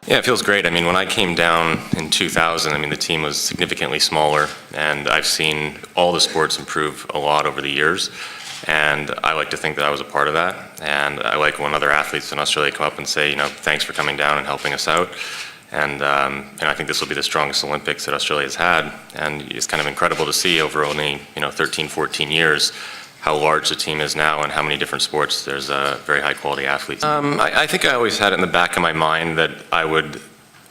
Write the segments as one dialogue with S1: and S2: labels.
S1: Yeah, it feels great. I mean, when I came down in 2000, I mean, the team was significantly smaller, and I've seen all the sports improve a lot over the years, and I like to think that I was a part of that, and I like when other athletes in Australia come up and say, you know, thanks for coming down and helping us out, and I think this will be the strongest Olympics that Australia's had, and it's kind of incredible to see over only, 13, 14 years, how large the team is now and how many different sports there's very high quality athletes. I think I always had it in the back of my mind that I would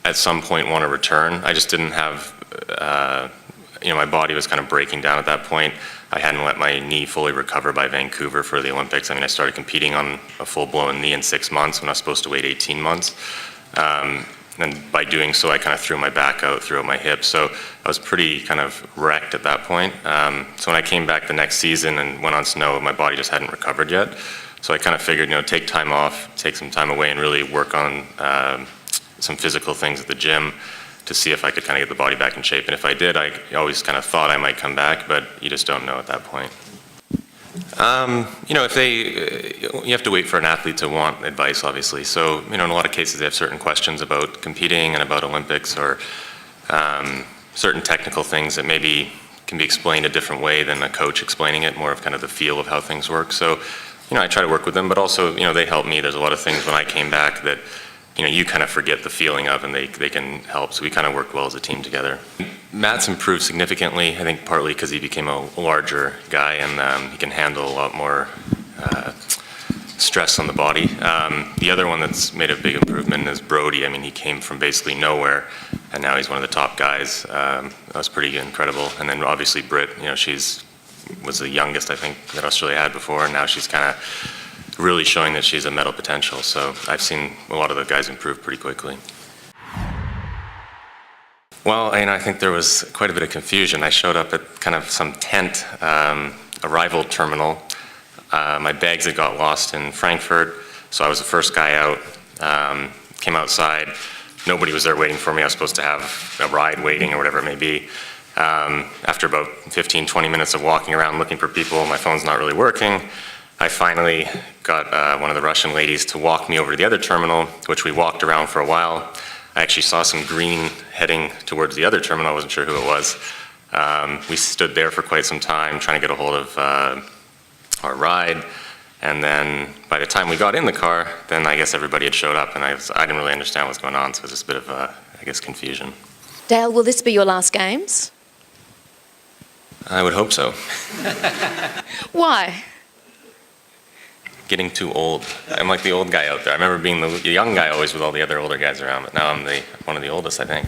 S1: at some point want to return. I just didn't have, my body was kind of breaking down at that point. I hadn't let my knee fully recover by Vancouver for the Olympics. I mean, I started competing on a full-blown knee in 6 months when I was supposed to wait 18 months. And by doing so, I kind of threw my back out, threw out my hips. So I was pretty kind of wrecked at that point. So when I came back the next season and went on snow, my body just hadn't recovered yet. So I kind of figured, take time off, take some time away and really work on some physical things at the gym to see if I could kind of get the body back in shape. And if I did, I always kind of thought I might come back, but you just don't know at that point. You have to wait for an athlete to want advice, obviously. So, in a lot of cases they have certain questions about competing and about Olympics or certain technical things that maybe can be explained a different way than a coach explaining it, more of kind of the feel of how things work. So, I try to work with them, but also, they help me. There's a lot of things when I came back that, you kind of forget the feeling of, and they can help. So we kind of worked well as a team together. Matt's improved significantly, I think partly because he became a larger guy and he can handle a lot more stress on the body. The other one that's made a big improvement is Brody. I mean, he came from basically nowhere, and now he's one of the top guys. That was pretty incredible. And then obviously Britt, she's was the youngest, I think, that Australia had before, and now she's kind of really showing that she's a medal potential. So I've seen a lot of the guys improve pretty quickly. Well, I think there was quite a bit of confusion. I showed up at kind of some tent arrival terminal. My bags had got lost in Frankfurt, so I was the first guy out. Came outside, nobody was there waiting for me. I was supposed to have a ride waiting or whatever it may be. After about 15, 20 minutes of walking around looking for people, my phone's not really working. I finally got one of the Russian ladies to walk me over to the other terminal, which we walked around for a while. I actually saw some green heading towards the other terminal. I wasn't sure who it was. We stood there for quite some time trying to get a hold of our ride. And then by the time we got in the car, then I guess everybody had showed up, and I didn't really understand what was going on, so it was just a bit of, confusion.
S2: Dale, will this be your last games?
S1: I would hope so.
S2: Why?
S1: Getting too old. I'm like the old guy out there. I remember being the young guy always with all the other older guys around, but now I'm one of the oldest, I think.